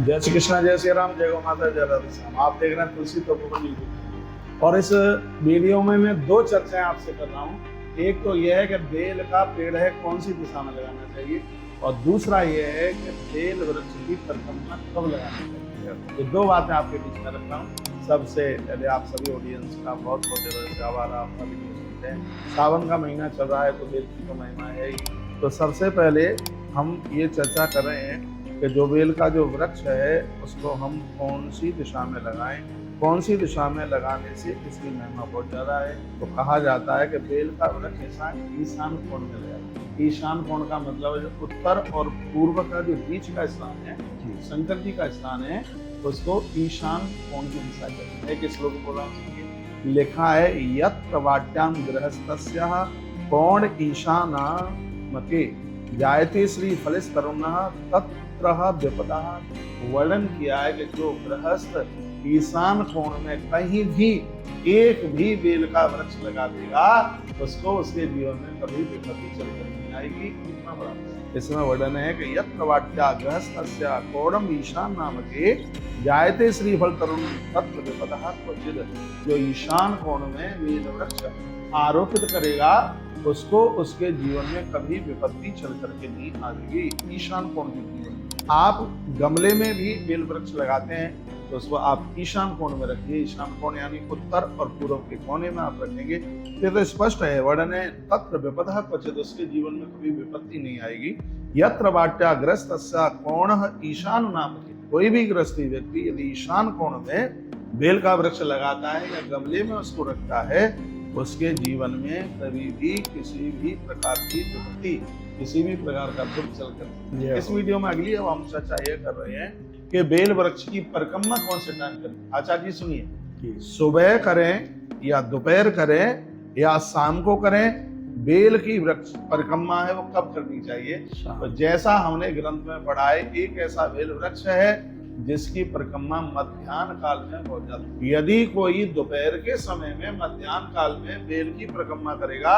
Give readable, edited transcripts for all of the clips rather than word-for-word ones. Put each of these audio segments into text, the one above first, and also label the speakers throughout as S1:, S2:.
S1: जय श्री कृष्णा, जय श्री राम, जय गौ माता, जय राधे श्याम। आप देख रहे हैं तुलसी तपोवन यूट्यूब। और इस वीडियो में मैं दो चर्चाएं आपसे कर रहा हूँ। एक तो यह है कि बेल का पेड़ है कौन सी दिशा में लगाना चाहिए, और दूसरा यह है कि बेल वृक्ष की परिक्रमा कब लगाना चाहिए। ये दो बातें आपके बीच में रख रहा हूँ। सबसे पहले आप सभी ऑडियंस का बहुत बहुत दिल से आभार। आपका वीडियो सुनते हैं। सावन का महीना चल रहा है तो बेल की तो महिमा है ही। तो सबसे पहले हम ये चर्चा कर रहे हैं कि जो बेल का जो वृक्ष है उसको हम कौन सी दिशा में लगाएं, कौन सी दिशा में लगाने से इसकी महिमा बहुत ज्यादा है। तो कहा जाता है कि बेल का वृक्ष ईशान कोण में लगाए। ईशान कोण का मतलब है उत्तर और पूर्व का जो बीच का स्थान है, शंकर जी का स्थान है, उसको ईशान कोण की दिशा कहते हैं। एक श्लोक बोला लिखा है, यत्र वाट्याम गृहस्थस्यः कोण ईशानामके जायते श्री फलिस तरुणः तत्रः विपदः। वर्णन किया है कि जो गृहस्थ ईशान कोण में कहीं भी एक भी बेल का वृक्ष लगा देगा उसको उसके जीवन में कभी विपत्ति चलकर नहीं आएगी। कितना बड़ा इसमें वर्णन है कि यत्र वाट्या गृहस्थस्य कोणम ईशान नामके जायते श्री फल तरुण तत्र विपदः क्वचित्। जो ईशान कोण में बेल वृक्ष आरोपित करेगा उसको उसके जीवन में कभी विपत्ति चल करके नहीं आएगी। ईशान कोण की जीवन आप गमले में भी बेल वृक्ष लगाते हैं तो उसको आप ईशान कोण में रखिए। ईशान कोण यानी उत्तर और पूर्व के कोने में आप रखेंगे तो स्पष्ट है, वर्णन है तत्र विपदः क्वचित्। उसके जीवन में कभी विपत्ति नहीं आएगी। यत्र वाट्या ग्रस्तस्य कोणः ईशान नामके। कोई भी गृहस्थी व्यक्ति यदि ईशान कोण में बेल का वृक्ष लगाता है या गमले में उसको रखता है उसके जीवन में कभी भी किसी भी प्रकार की विपत्ति, किसी भी प्रकार का दुख चलकर। इस वीडियो में अगली अब हम चर्चा ये कर रहे हैं कि बेल वृक्ष की परिक्रमा कौन से टाइम करें। आचार्य जी सुनिए, सुबह करें या दोपहर करें या शाम को करें, बेल की वृक्ष परिक्रमा है वो कब करनी चाहिए। तो जैसा हमने ग्रंथ में पढ़ा है, एक ऐसा बेल वृक्ष है जिसकी परिक्रमा मध्याह्न काल में हो जाती है। यदि कोई दोपहर के समय में मध्याह्न काल में बेल की परिक्रमा करेगा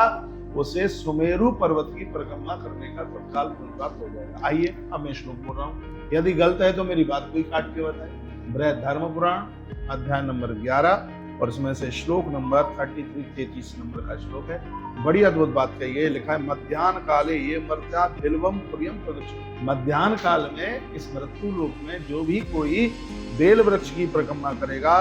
S1: उसे सुमेरु पर्वत की परिक्रमा करने का तत्काल फल प्राप्त हो जाएगा। आइए अब मैं श्लोक बोल रहा हूँ, यदि गलत है तो मेरी बात कोई काट के बताए। बृहद धर्म पुराण अध्याय नंबर 11 और इसमें से श्लोक नंबर 33 नंबर का श्लोक है। बड़ी अद्भुत बात कही है, लिखा है मध्याह्न काले ये मर्त्या बिल्वम प्रियम प्रदक्ष। मध्याह्न काल में इस मृत्यु लोक में जो भी कोई बेल वृक्ष की परिक्रमा करेगा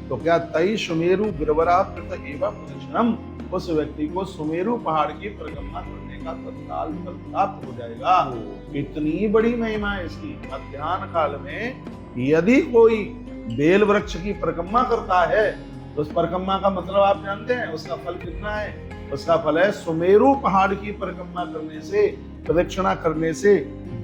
S1: तो क्या तई सुमेरु गिरवरा कृत एवं प्रदक्षिणम, उस व्यक्ति को सुमेरु पहाड़ की परिक्रमा करने का तत्काल फल प्राप्त हो जाएगा। इतनी बड़ी महिमा है इसकी। मध्याह्न काल में यदि कोई बेल वृक्ष की परिक्रमा करता है तो उस परिक्रमा का मतलब आप जानते हैं, उसका फल कितना है। उसका फल है सुमेरु पहाड़ की परिक्रमा करने से, प्रदक्षिणा करने से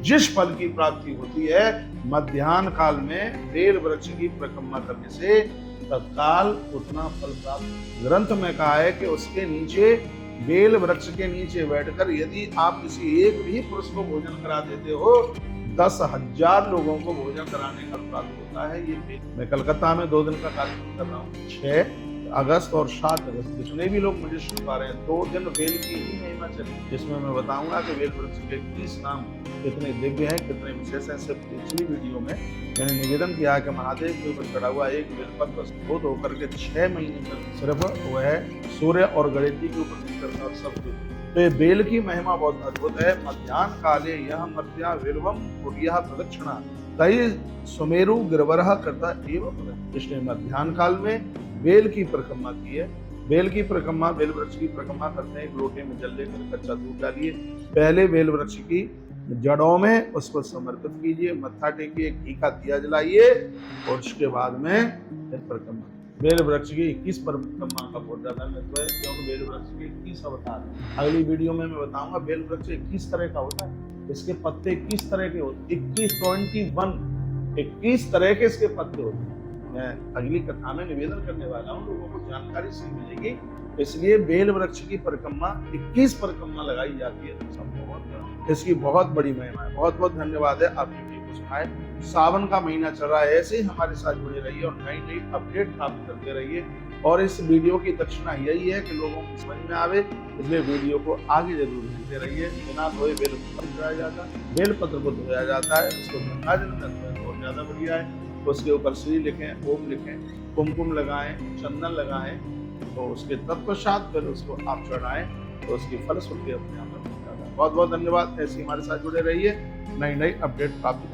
S1: जिस फल की प्राप्ति होती है, मध्याह्न काल में बेल वृक्ष की परिक्रमा करने से तत्काल उतना फल प्राप्त। ग्रंथ में कहा है कि उसके नीचे, बेल वृक्ष के नीचे बैठकर यदि आप किसी एक भी पुरुष को भोजन करा देते हो 10,000 लोगों को भोजन कराने का प्राप्त होता है। ये मैं कलकत्ता में 2 दिन का कार्यक्रम कर रहा हूँ, 6 अगस्त और 7 अगस्त। जितने भी लोग मुझे सुन पा रहे हैं 2 दिन बेल की ही महिमा चली, जिसमें मैं बताऊंगा कि बेल वृक्ष के 30 नाम कितने दिव्य हैं, कितने विशेष हैं। सिर्फ पिछली वीडियो में मैंने निवेदन किया कि महादेव के ऊपर चढ़ा हुआ एक बेलपत्र स्फोट होकर के 6 महीने तक सिर्फ वह सूर्य और गणेश जी के ऊपर करता और सब। तो ये बेल की महिमा बहुत अद्भुत है। मध्याह्न काले यह मर्त्या बिल्वम पुर्यः प्रदक्षिणा तई सुमेरु गिरवरः करता एवं। इसने मध्याह्न काल में बेल की परिक्रमा की है। बेल की परिक्रमा, बेल वृक्ष की परिक्रमा करते हैं। एक लोटे में जल लेकर कच्चा दूध डालिए, पहले बेल वृक्ष की जड़ों में उसको समर्पित कीजिए, मत्था टेकिए, घी का दिया जलाइए और उसके बाद में परिक्रमा। बेल वृक्ष की 21 परिक्रमा का बहुत ज्यादा महत्व है, क्योंकि बेल वृक्ष के 21 अवतार है। अगली वीडियो में मैं बताऊंगा बेल वृक्ष 21 तरह का होता है, इसके पत्ते 21 तरह के होते हैं। 21 तरह के इसके पत्ते होते हैं। मैं अगली कथा में निवेदन करने वाला हूँ, लोगों को जानकारी से मिलेगी। इसलिए बेल वृक्ष की परिक्रमा 21 परिक्रमा लगाई जाती है। इसकी बहुत बड़ी महिमा है। बहुत बहुत धन्यवाद है आपकी वीडियो को सुनाए। सावन का महीना चल रहा है, ऐसे ही हमारे साथ जुड़े रहिए और नई नई अपडेट प्राप्त करते रहिए। और इस वीडियो की दक्षिणा यही है कि लोगों को समझ में आवे, इसलिए वीडियो को आगे जरूर भेजते रहिए। बिना धोए बेल पत्र धोया जाता है, बेल पत्र को धोया जाता है, उसको गंगा जल में ज़्यादा बढ़िया है। तो उसके ऊपर श्री लिखें, ओम लिखें, कुमकुम लगाएं, चंदन लगाएं, तो उसके तत्पश्चात फिर उसको आप चढ़ाएं, तो उसकी फलश्रुति अपने आप में बहुत बहुत धन्यवाद। ऐसे हमारे साथ जुड़े रहिए, नई नई अपडेट प्राप्त